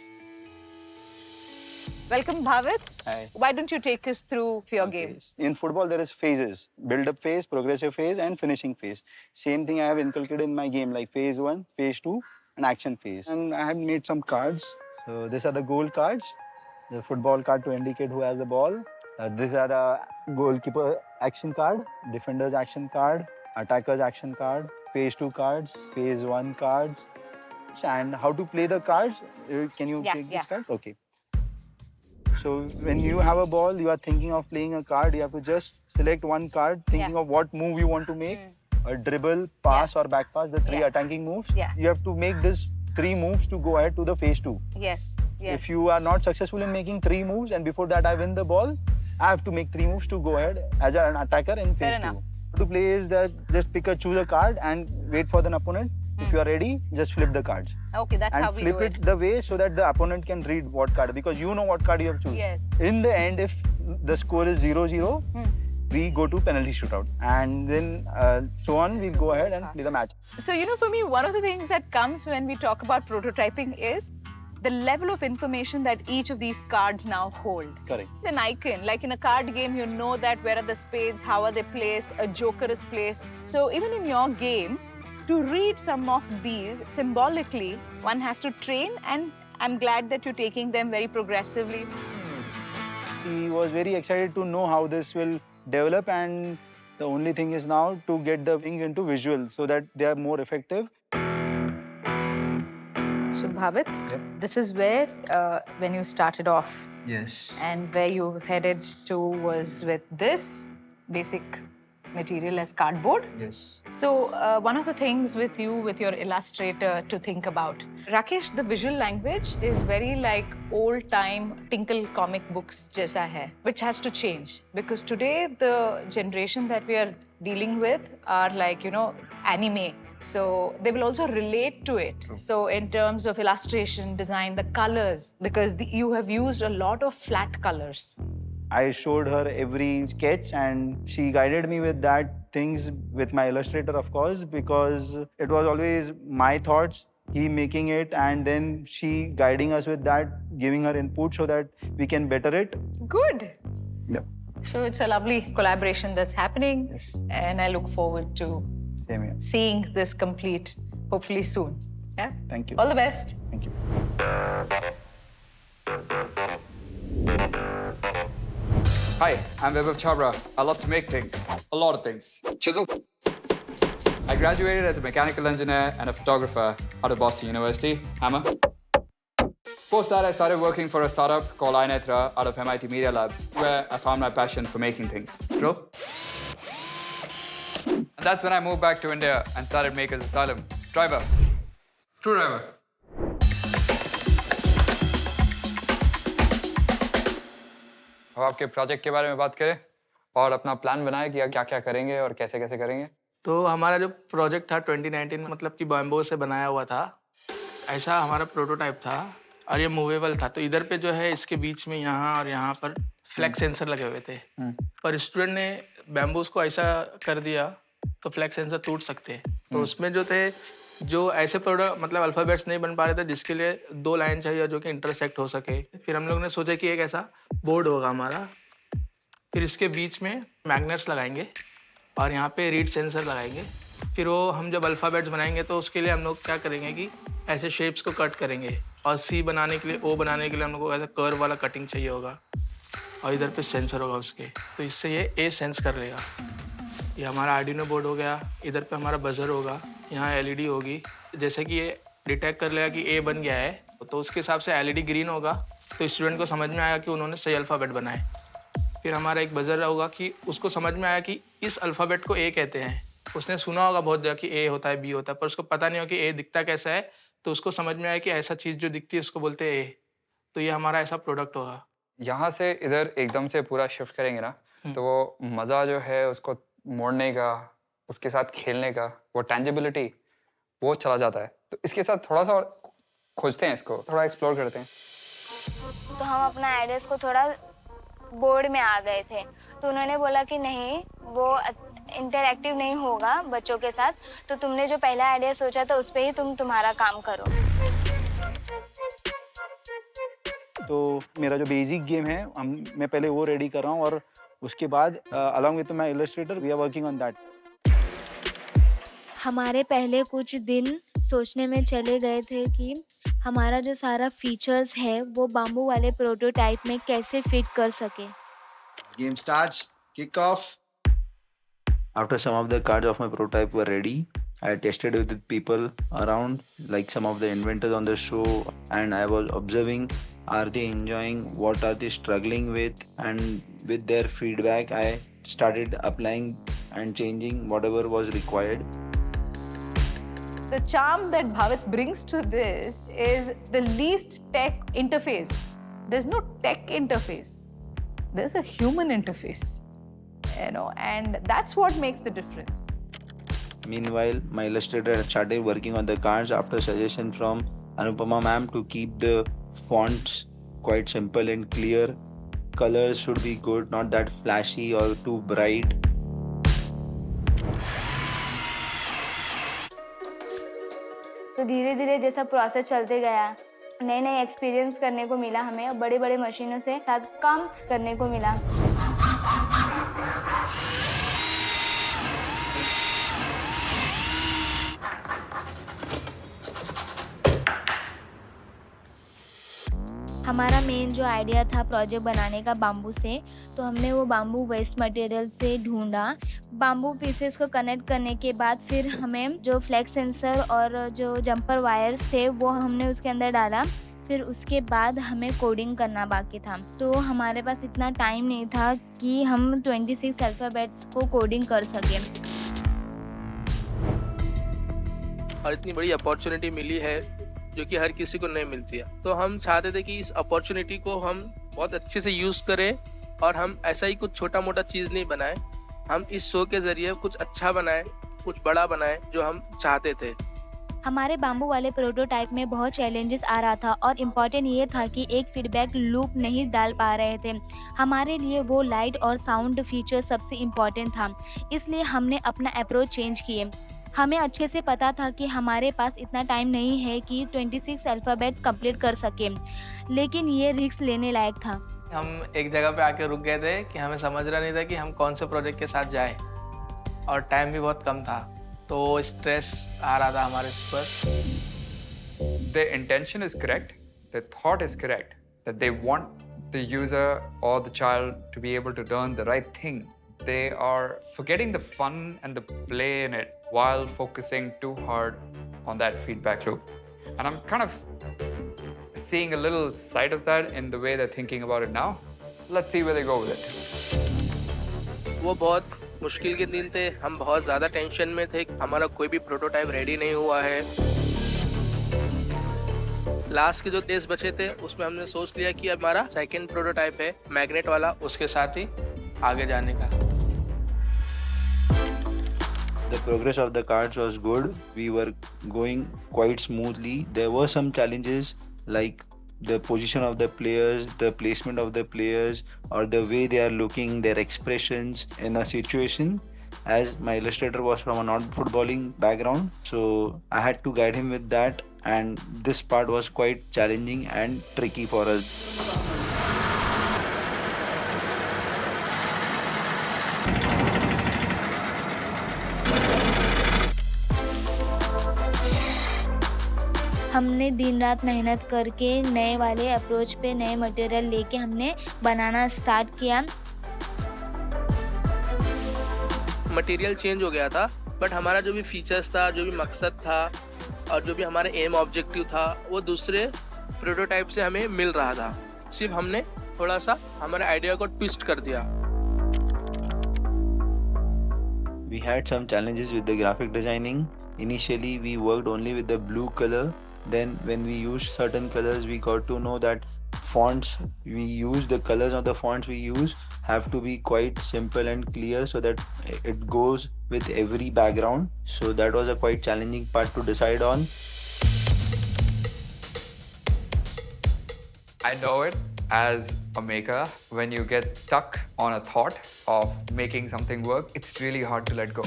Welcome, Bhavit. Hi. Why don't you take us through your game? In football, there is phases: build-up phase, progressive phase, and finishing phase. Same thing I have inculcated in my game, like phase 1, phase 2, and action phase. And I have made some cards. So these are the goal cards. The football card to indicate who has the ball. These are the goalkeeper action card, defender's action card, attacker's action card, phase 2 cards, phase 1 cards, and how to play the cards. Can you take this card? Okay. So when you have a ball, you are thinking of playing a card. You have to just select one card, thinking of what move you want to make. A dribble, pass or back pass, the three attacking moves. You have to make this 3 moves to go ahead to the phase 2. Yes. If you are not successful in making 3 moves and before that I win the ball, I have to make 3 moves to go ahead as an attacker in phase 2. To play is that just choose a card and wait for the opponent. If you are ready, just flip the cards. Okay, that's and how we flip do it the way so that the opponent can read what card, because you know what card you have choose. Yes. In the end, if the score is 0-0, we go to penalty shootout, and then so on. We'll go ahead and play the match. So, you know, for me, one of the things that comes when we talk about prototyping is the level of information that each of these cards now hold. Correct. An icon, like in a card game, you know that where are the spades, how are they placed, a joker is placed. So even in your game, to read some of these symbolically, one has to train, and I'm glad that you're taking them very progressively. He was very excited to know how this will develop, and the only thing is now to get the things into visual so that they are more effective. So Bhavit, this is where, when you started off. Yes. And where you headed to was with this basic material as cardboard. Yes. So one of the things with you, with your illustrator, to think about. Rakesh, the visual language is very like old-time Tinkle comic books jaisa hai, which has to change. Because today, the generation that we are dealing with are like, you know, anime. So they will also relate to it. So in terms of illustration, design, the colors, because you have used a lot of flat colors. I showed her every sketch and she guided me with that things with my illustrator, of course, because it was always my thoughts, he making it, and then she guiding us with that, giving her input so that we can better it. Good. Yep. So it's a lovely collaboration that's happening. Yes. And I look forward to seeing this complete, hopefully soon. Yeah? Thank you. All the best. Thank you. Hi, I'm Vaibhav Chabra. I love to make things. A lot of things. Chisel. I graduated as a mechanical engineer and a photographer out of Boston University. Hammer. Post that, I started working for a startup called iNetra out of MIT Media Labs, where I found my passion for making things. Drill. And that's when I moved back to India and started Makers Asylum. Driver. Screwdriver. अब आपके project के बारे में बात करें और अपना plan बनाए कि क्या क्या करेंगे और कैसे कैसे करेंगे। तो हमारा जो प्रोजेक्ट था 2019 में, मतलब कि बैम्बू से बनाया हुआ था, ऐसा हमारा प्रोटोटाइप था और ये मूवेबल था। तो इधर पे जो है इसके बीच में यहाँ और यहाँ पर फ्लैक्स सेंसर लगे हुए थे, पर स्टूडेंट ने बैम्बूस को ऐसा कर दिया तो फ्लैक्स सेंसर टूट सकते हैं। तो उसमें जो थे, जो ऐसे प्रोडक्ट मतलब अल्फ़ाबेट्स नहीं बन पा रहे थे जिसके लिए 2 लाइन चाहिए जो कि इंटरसेक्ट हो सके। फिर हम लोग ने सोचा कि एक ऐसा बोर्ड होगा हमारा, फिर इसके बीच में मैग्नेट्स लगाएंगे और यहाँ पे रीड सेंसर लगाएंगे। फिर वो हम जब अल्फ़ाबेट्स बनाएंगे तो उसके लिए हम लोग क्या करेंगे कि ऐसे शेप्स को कट करेंगे और सी बनाने के लिए, ओ बनाने के लिए हम लोग को ऐसा कर्व वाला कटिंग चाहिए होगा और इधर पे सेंसर होगा उसके, तो इससे ये ए सेंस कर लेगा। ये हमारा आर्डिनो बोर्ड हो गया, इधर पे हमारा बजर होगा, यहाँ एलईडी होगी, जैसे कि ये डिटेक्ट कर लेगा कि ए बन गया है तो उसके हिसाब से एलईडी ग्रीन होगा तो स्टूडेंट को समझ में आएगा कि उन्होंने सही अल्फ़ाबेट बनाए। फिर हमारा एक बजर होगा कि उसको समझ में आया कि इस अल्फ़ाबेट को ए कहते हैं। उसने सुना होगा बहुत जगह कि ए होता है, बी होता है, पर उसको पता नहीं हो कि ए दिखता कैसा है, तो उसको समझ में आया कि ऐसा चीज़ जो दिखती है उसको बोलते हैं ए। तो ये हमारा ऐसा प्रोडक्ट होगा। यहाँ से इधर एकदम से पूरा शिफ्ट करेंगे ना, तो वो मज़ा जो है उसको मोड़ने का, उसके साथ खेलने का, वो टेंजिबिलिटी वो चला जाता है। तो इसके साथ थोड़ा सा और खोजते हैं, इसको थोड़ा एक्सप्लोर करते हैं। तो हम अपना आइडियाज़ को थोड़ा बोर्ड में आ गए थे, तो उन्होंने बोला कि नहीं, वो इंटरैक्टिव नहीं होगा बच्चों के साथ, तो तुमने जो पहला आइडिया सोचा था उस पर ही तुम्हारा काम करो। तो मेरा जो बेसिक गेम है मैं पहले वो रेडी कर रहा हूँ और उसके बाद along with my illustrator we are working on that. हमारे पहले कुछ दिन सोचने में चले गए थे कि हमारा जो सारा फीचर्स है वो बाम्बू वाले प्रोटोटाइप में कैसे फिट कर सके। Game starts. Kick off. After some of the cards of my prototype were ready, I tested it with people around, like some of the inventors on the show, and I was observing, are they enjoying, what are they struggling with, and with their feedback I started applying and changing whatever was required. The charm that Bhavit brings to this is the least tech interface. There's no tech interface. There's a human interface, and that's what makes the difference. Meanwhile, my illustrator had started working on the cards after suggestion from Anupama ma'am to keep the fonts quite simple and clear. Colors should be good, not that flashy or too bright. तो धीरे धीरे जैसा process चलते गया, नए नए experience करने को मिला हमें और बड़े बड़े मशीनों से साथ काम करने को मिला. हमारा मेन जो आइडिया था प्रोजेक्ट बनाने का बाम्बू से, तो हमने वो बाम्बू वेस्ट मटेरियल से ढूंढा. बाम्बू पीसेस को कनेक्ट करने के बाद फिर हमें जो फ्लैक्स सेंसर और जो जंपर वायर्स थे वो हमने उसके अंदर डाला. फिर उसके बाद हमें कोडिंग करना बाकी था, तो हमारे पास इतना टाइम नहीं था कि हम 26 अल्फ़ाबेट्स को कोडिंग कर सकें. और इतनी बड़ी अपॉर्चुनिटी मिली है जो कि हर किसी को नहीं मिलती है, तो हम चाहते थे कि इस अपॉर्चुनिटी को हम बहुत अच्छे से यूज़ करें और हम ऐसा ही कुछ छोटा मोटा चीज़ नहीं बनाए. हम इस शो के ज़रिए कुछ अच्छा बनाए, कुछ बड़ा बनाए जो हम चाहते थे. हमारे बाम्बू वाले प्रोटोटाइप में बहुत चैलेंजेस आ रहा था और इम्पॉर्टेंट ये था कि एक फीडबैक लूप नहीं डाल पा रहे थे. हमारे लिए वो लाइट और साउंड फीचर सबसे इम्पॉर्टेंट था, इसलिए हमने अपना अप्रोच चेंज किए. हमें अच्छे से पता था कि हमारे पास इतना टाइम नहीं है कि 26 अल्फ़ाबेट्स कंप्लीट कर सकें, लेकिन ये रिस्क लेने लायक था. हम एक जगह पे आके रुक गए थे कि हमें समझ रहा नहीं था कि हम कौन से प्रोजेक्ट के साथ जाए और टाइम भी बहुत कम था, तो स्ट्रेस आ रहा था हमारे ऊपर. The intention is correct, the thought is correct, that they want the user or the child to be able to learn the right thing. They are forgetting the fun and the play in it while focusing too hard on that feedback loop. And I'm kind of seeing a little side of that in the way they're thinking about it now. Let's see where they go with it. वो बहुत मुश्किल के दिन थे, हम बहुत ज़्यादा tension में थे. हमारा कोई भी प्रोटोटाइप रेडी नहीं हुआ है. लास्ट के जो डेज बचे थे उसमें हमने सोच लिया कि हमारा सेकंड प्रोटोटाइप है मैग्नेट वाला, उसके साथ ही आगे जाने का. The progress of the cards was good. We were going quite smoothly. There were some challenges like the position of the players, the placement of the players, or the way they are looking, their expressions in a situation. As my illustrator was from a non-footballing background, so I had to guide him with that, and this part was quite challenging and tricky for us. हमने दिन रात मेहनत करके नए वाले approach पे नए material लेके हमने बनाना स्टार्ट किया. मटेरियल चेंज हो गया था, बट हमारा जो भी फीचर्स था, जो भी मकसद था और जो भी हमारा एम ऑब्जेक्टिव था वो दूसरे प्रोटोटाइप से हमें मिल रहा था. सिर्फ हमने थोड़ा सा हमारे आइडिया को ट्विस्ट कर दिया. We had some challenges with the graphic designing. Initially, we worked only with the blue color. Then when we used certain colors, we got to know that fonts we use, the colors of the fonts we use have to be quite simple and clear so that it goes with every background. So that was a quite challenging part to decide on. I know it as a maker. When you get stuck on a thought of making something work, it's really hard to let go.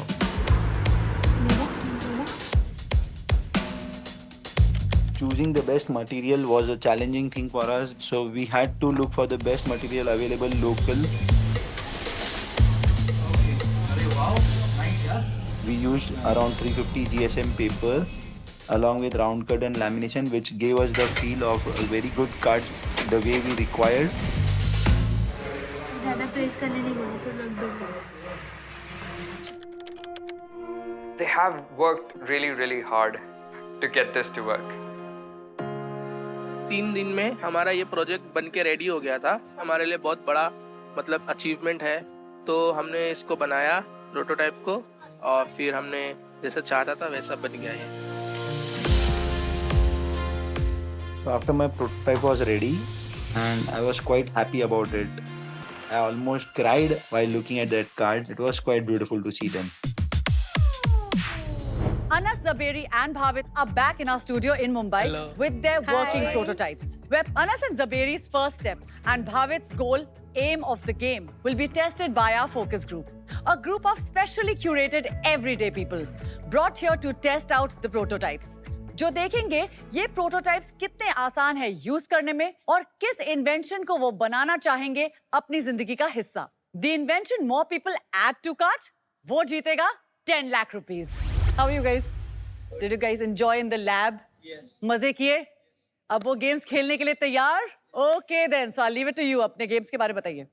Choosing the best material was a challenging thing for us, so we had to look for the best material available local. We used around 350 GSM paper along with round cut and lamination, which gave us the feel of a very good card the way we required. ज़्यादा press करने नहीं बोली, सब रख दो बस. they have worked really, really hard to get this to work. 3 दिन में हमारा ये प्रोजेक्ट बन के रेडी हो गया था। हमारे लिए बहुत बड़ा मतलब अचीवमेंट है। तो हमने इसको बनाया प्रोटोटाइप को और फिर हमने जैसा चाहता था वैसा बन गया है। So after my prototype was ready and I was quite happy about it. I almost cried while looking at that cards. It was quite beautiful to see them. Anas, Zaberi and Bhavit are back in our studio in Mumbai with their working prototypes. Where Anas and Zaberi's first step and Bhavit's goal, aim of the game, will be tested by our focus group. A group of specially curated everyday people brought here to test out the prototypes. जो देखेंगे ये prototypes कितने आसान है use करने में और किस इन्वेंशन को वो बनाना चाहेंगे अपनी जिंदगी का हिस्सा। The invention more people add to cart, वो जीतेगा 10 lakh rupees. How are you guys? Did you guys enjoy in the lab? Yes. मजे किए? अब वो गेम्स खेलने के लिए तैयार? Okay then, so I'll leave it to you. अपने गेम्स के बारे में बताइए।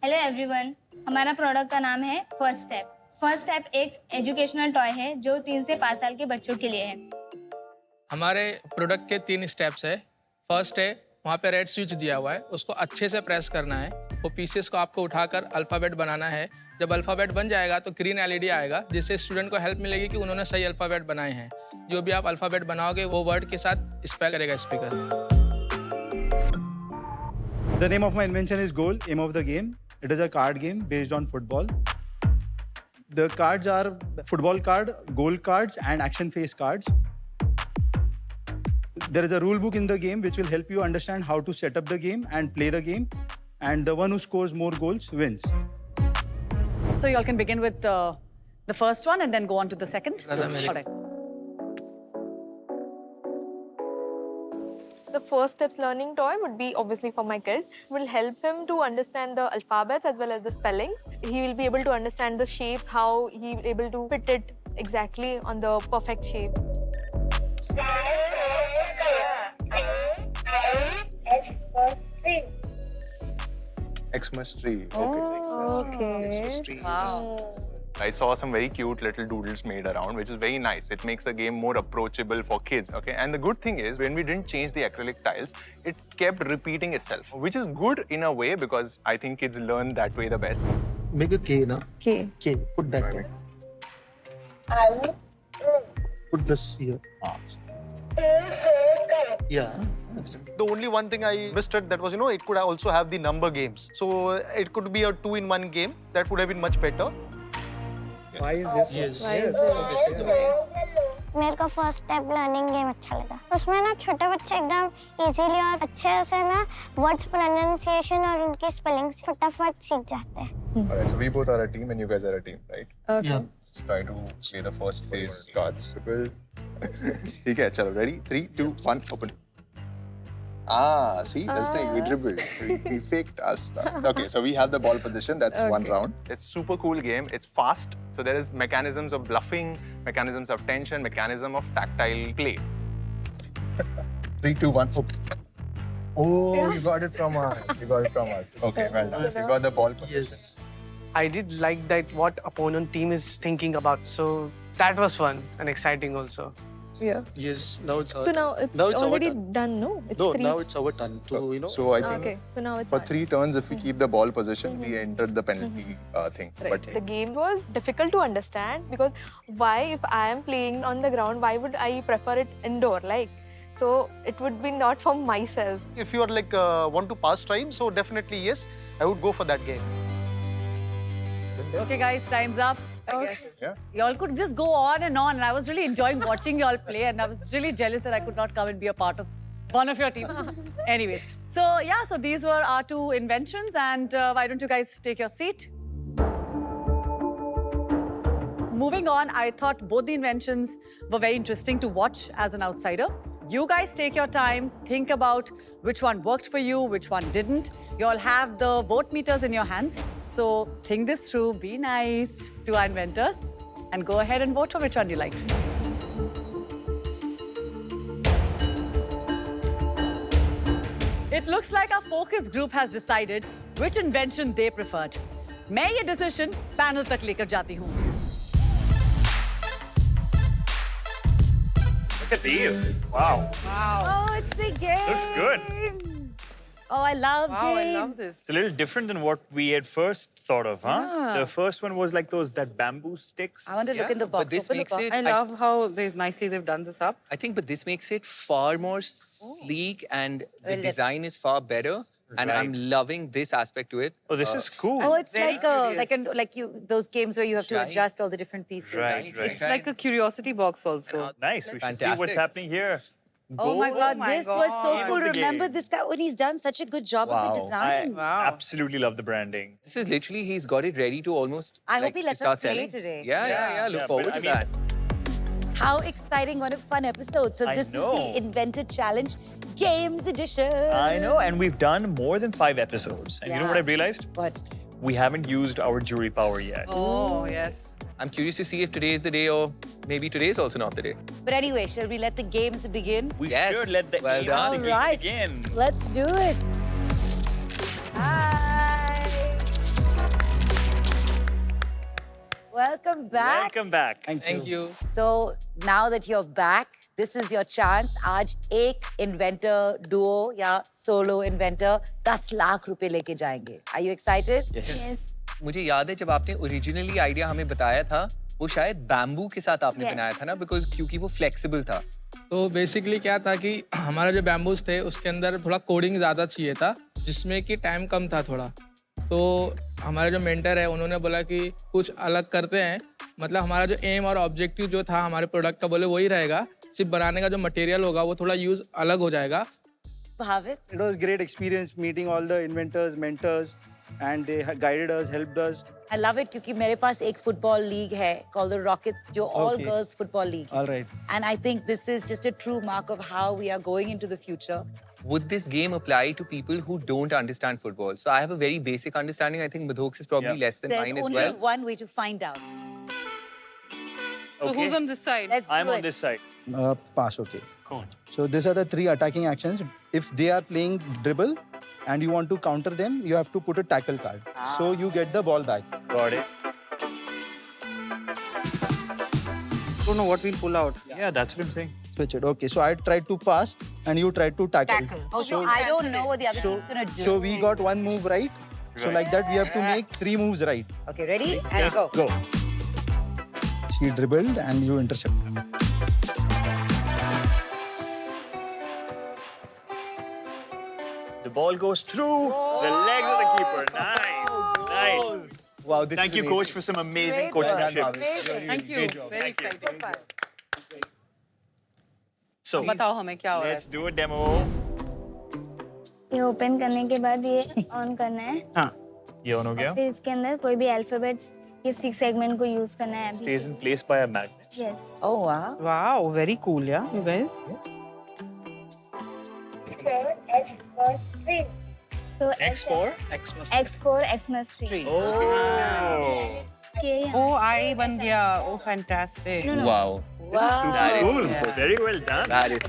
हेलो एवरीवन, हमारा प्रोडक्ट का नाम है फर्स्ट स्टेप। फर्स्ट स्टेप एक एजुकेशनल टॉय है जो 3 से 5 साल के बच्चों के लिए है। हमारे प्रोडक्ट के 3 स्टेप्स है। फर्स्ट है वहाँ पे रेड स्विच दिया हुआ है, उसको अच्छे से प्रेस करना है। वो पीसेस को आपको उठाकर अल्फ़ाबेट बनाना है। जब अल्फ़ाबेट बन जाएगा तो ग्रीन एलईडी आएगा जिससे स्टूडेंट को हेल्प मिलेगी कि उन्होंने सही अल्फ़ाबेट बनाए हैं। जो भी आप अल्फ़ाबेट बनाओगे वो वर्ड के साथ स्पेल करेगा speaker. The name of my invention is Goal, aim of the game. It is a card game based on football. The cards are football card, goal cards and action phase cards. There is a rule book in the game which will help you understand how to set up the game and play the game. And the one who scores more goals wins. So you all can begin with the first one and then go on to the second. All right. The first steps learning toy would be obviously for my kid. Will help him to understand the alphabets as well as the spellings. He will be able to understand the shapes, how he will be able to fit it exactly on the perfect shape. Xmas tree. Okay. Wow. I saw some very cute little doodles made around, which is very nice. It makes the game more approachable for kids, okay? And the good thing is, when we didn't change the acrylic tiles, it kept repeating itself, which is good in a way because I think kids learn that way the best. Make a K, na? K. K. Put that there. Put this here. Yeah. The only one thing I missed it that was, it could also have the number games. So it could be a 2-in-1 game. That would have been much better. Why is this? Yes. मेरे को first step learning game अच्छा लगा। उसमें ना छोटे बच्चे एकदम easily और अच्छे से ना वर्ड्स प्रोनाउंसिएशन और उनकी स्पेलिंग्स फटाफट सीख जाते हैं। Alright, so we both are a team and you guys are a team, right? Okay. Yeah. Let's try to play the first phase cards. ठीक है, चलो, ready? 3, 2, 1, open. Ah, see, that's the thing. We dribbled. We faked us stuff. Okay, so we have the ball position. That's one round. It's super cool game. It's fast. So there is mechanisms of bluffing, mechanisms of tension, mechanism of tactile play. 3, 2, 1, open. Oh, Yes. you got it from us. You got it from us. Okay, well done. You got the ball position. Yes. I did like that what opponent team is thinking about. So that was fun and exciting also. Yeah. Yes. Now it's our So now it's our already turn. done, no? It's No, 3. now it's our turn to, So I think Okay, so now it's for on. 3 turns, if we keep the ball position, we enter the penalty thing. Right. But The game was difficult to understand because why, if I am playing on the ground, why would I prefer it indoor? Like, so it would be not for myself. If you are like want to pass time, so definitely yes, I would go for that game. Okay, guys, time's up. I guess. Yeah. Y'all could just go on, and I was really enjoying watching y'all play, and I was really jealous that I could not come and be a part of one of your team. Anyways, so yeah, so these were our 2 inventions, and why don't you guys take your seat? Moving on, I thought both the inventions were very interesting to watch as an outsider. You guys take your time, think about which one worked for you, which one didn't. You all have the vote meters in your hands. So think this through, be nice to our inventors, and go ahead and vote for which one you liked. It looks like our focus group has decided which invention they preferred. मैं ये decision panel तक लेकर जाती हूँ. Look at these. Wow. Oh, it's the game. Looks good. Oh, I love Wow, I games. love this. It's a little different than what we had first thought of, huh? Yeah. The first one was like that bamboo sticks. I want to look in the box. But this Open the makes box. it. I love how they've done this up. I think, but this makes it far more sleek, and the Well, design is far better. And I'm Right. loving this aspect to it. Oh, this is cool. Oh, it's Very like those games where you have to Right. adjust all the different pieces. Right, right. It's like a curiosity box also. Nice. We should see Fantastic. what's happening here. Oh my God, my this was so God. cool. Game of the Remember game. this guy when he's done such a good job of the Wow. design. I absolutely love the branding. This is literally, he's got it ready to almost. I hope like, he to lets us start play selling. today. Yeah. Look Yeah, forward but to I mean- that. How exciting, what a fun episode. So I this is know. the Inventor Challenge Games Edition. I know, and we've done more than 5 episodes. And you know what Yeah. I've realized? What? We haven't used our jury power yet. Oh, yes. I'm curious to see if today is the day, or maybe today is also not the day. But anyway, shall we let the games begin? We Yes. should let the Well game done. of the All game right. begin. Let's do it. Hi. Welcome back. Welcome back. Thank you. So now that you're back, this is your chance. आज एक inventor Duo या solo inventor 10 lakh रुपए लेके जाएंगे. Are you excited? Yes. मुझे याद है जब आपने ओरिजिनली आइडिया हमें बताया था, वो शायद बैम्बू के साथ आपने Yeah. बनाया था ना, बिकॉज क्योंकि वो फ्लेक्सिबल था. तो बेसिकली क्या था कि हमारा जो बैम्बूज थे उसके अंदर थोड़ा कोडिंग ज़्यादा चाहिए था, जिसमें कि टाइम कम था थोड़ा. तो हमारे जो मेंटर है उन्होंने बोला कि कुछ अलग करते हैं, मतलब हमारा जो एम और ऑब्जेक्टिव जो था हमारे प्रोडक्ट का बोले वही रहेगा, सिर्फ बनाने का जो मटेरियल होगा वो थोड़ा यूज़ अलग हो जाएगा. Bhavit? It was great experience meeting all the inventors, mentors, and they guided us, helped us. I love it क्योंकि मेरे पास एक फुटबॉल लीग है called the Rockets, जो all Okay. girls football league. All right. And I think this is just a true mark of how we are going into the future. Would this game apply to people who don't understand football? So I have a very basic understanding. I think Madhok's is probably Yeah. less than There's mine as only well. one way to find out. So Okay. who's on this side? Let's I'm do on it. this side. Pass, okay. Cool. So these are the 3 attacking actions. If they are playing dribble and you want to counter them, you have to put a tackle card. So you get the ball back. Got it. Don't know what we'll pull out. Yeah, that's what I'm saying. Switch it. Okay, so I tried to pass and you tried to tackle. Oh, so I don't know what the other So, team's gonna do. so we got 1 move right. So Right. like that, we have to make 3 moves right. Okay, ready? And go. Go. She dribbled and you intercept. The ball goes through the legs of the keeper. Nice. Nice. Wow, this Thank is you, amazing. coach, for some amazing Great work. coachmanship. Amazing. Thank you. Very exciting. So, बताओ हमें क्या हो रहा है. let's do a demo. ये open करने के बाद ये ऑन करना है. हाँ, ये on हो गया. फिर इसके अंदर कोई भी अल्फाबेट्स ये 6 सेगमेंट को यूज करना है अभी. Stays in place by a magnet. Yes. Oh, wow. Wow, very cool, yeah, you guys. तो X4. X4 Xmas 3. Oh. Oh, I बन गया. Oh, fantastic. Wow. Super cool. Very well done. That is.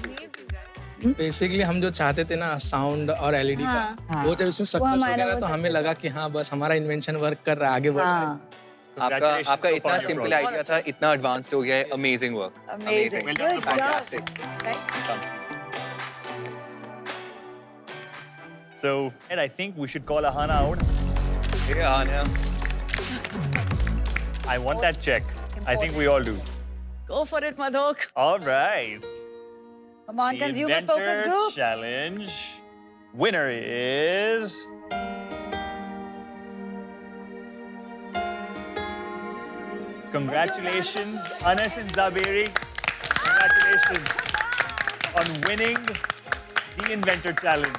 Basically हम जो चाहते थे ना sound और LED का, वो जब इसमें सक्सेस हो हमारा गया ना वो तो हमें लगा कि हाँ बस हमारा इन्वेंशन वर्क कर रहा है, आगे बढ़ रहा है. Congratulations आपका so इतना far on your simple project. Idea था, इतना एडवांस्ड हो गया है. Amazing work. Amazing. Well done, Good job. fantastic. So, and I think we should call Ahana out. Hey, Anya. I want that check. I think we all do. Go for it, Madhok. All right. Come on, The consumer focus Inventor group. Challenge winner is congratulations, Anas and Zaberi. Congratulations on winning the Inventor Challenge.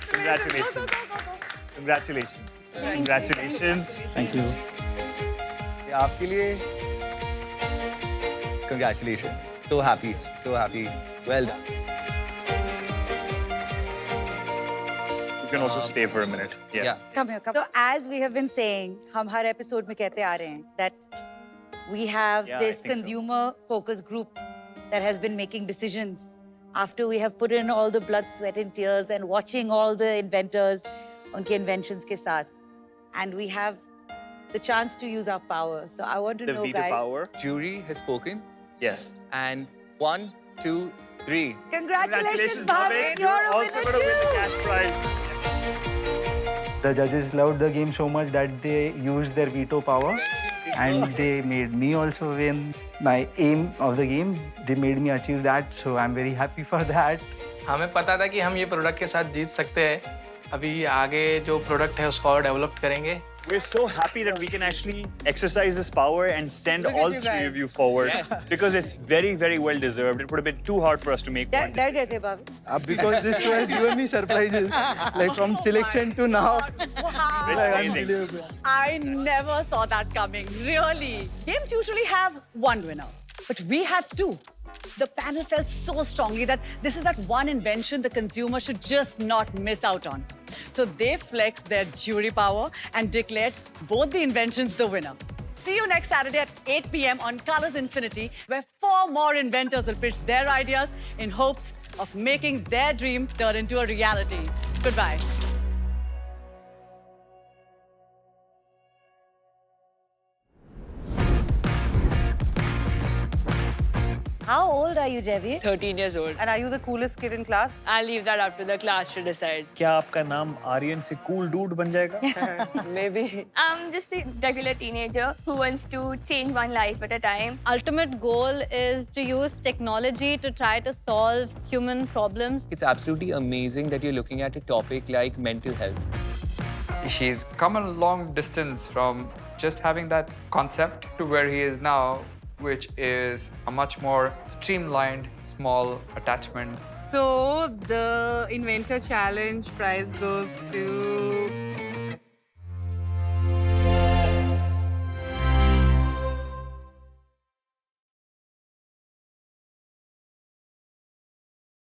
Congratulations. Congratulations. Congratulations. Thank you. ये आपके लिए. Congratulations. So happy. So happy. Well done. You can also stay for a minute. Yeah. Come here, come. So as we have been saying, हम हर episode में कहते आ रहे हैं that we have Yeah, I this think so. consumer focus group that has been making decisions after we have put in all the blood, sweat and tears and watching all the inventors उनके inventions के साथ, and we have the chance to use our power. So I want to The know, veto guys. power. Jury has spoken, Yes. and one 2, 3. Congratulations, Bhavik. You're also going to win the cash prize. The judges loved the game so much that they used their veto power and they made me also win. My aim of the game, they made me achieve that, so I'm very happy for that. हमें पता था कि हम ये product के साथ जीत सकते हैं. अभी आगे जो प्रोडक्ट है उसको और डेवलप करेंगे. We're so happy that we can actually exercise this power and send Look at all you three guys. of you forward because it's very, very well deserved. It would have been too hard for us to make one. डर गए थे भाभी. Because this show has given me surprises, like from selection to now. It's amazing. I never saw that coming, really. Games usually have one winner, but we had two. The panel felt so strongly that this is that one invention the consumer should just not miss out on. So they flexed their jury power and declared both the inventions the winner. See you next Saturday at 8 p.m. on Colors Infinity, where 4 more inventors will pitch their ideas in hopes of making their dream turn into a reality. Goodbye. How old are you, Javier? 13 years old. And are you the coolest kid in class? I'll leave that up to the class to decide. क्या आपका नाम आर्यन से cool dude बन जाएगा? Maybe. I'm just a regular teenager who wants to change one life at a time. Ultimate goal is to use technology to try to solve human problems. It's absolutely amazing that you're looking at a topic like mental health. He's come a long distance from just having that concept to where he is now, which is a much more streamlined, small attachment. So the Inventor Challenge prize goes to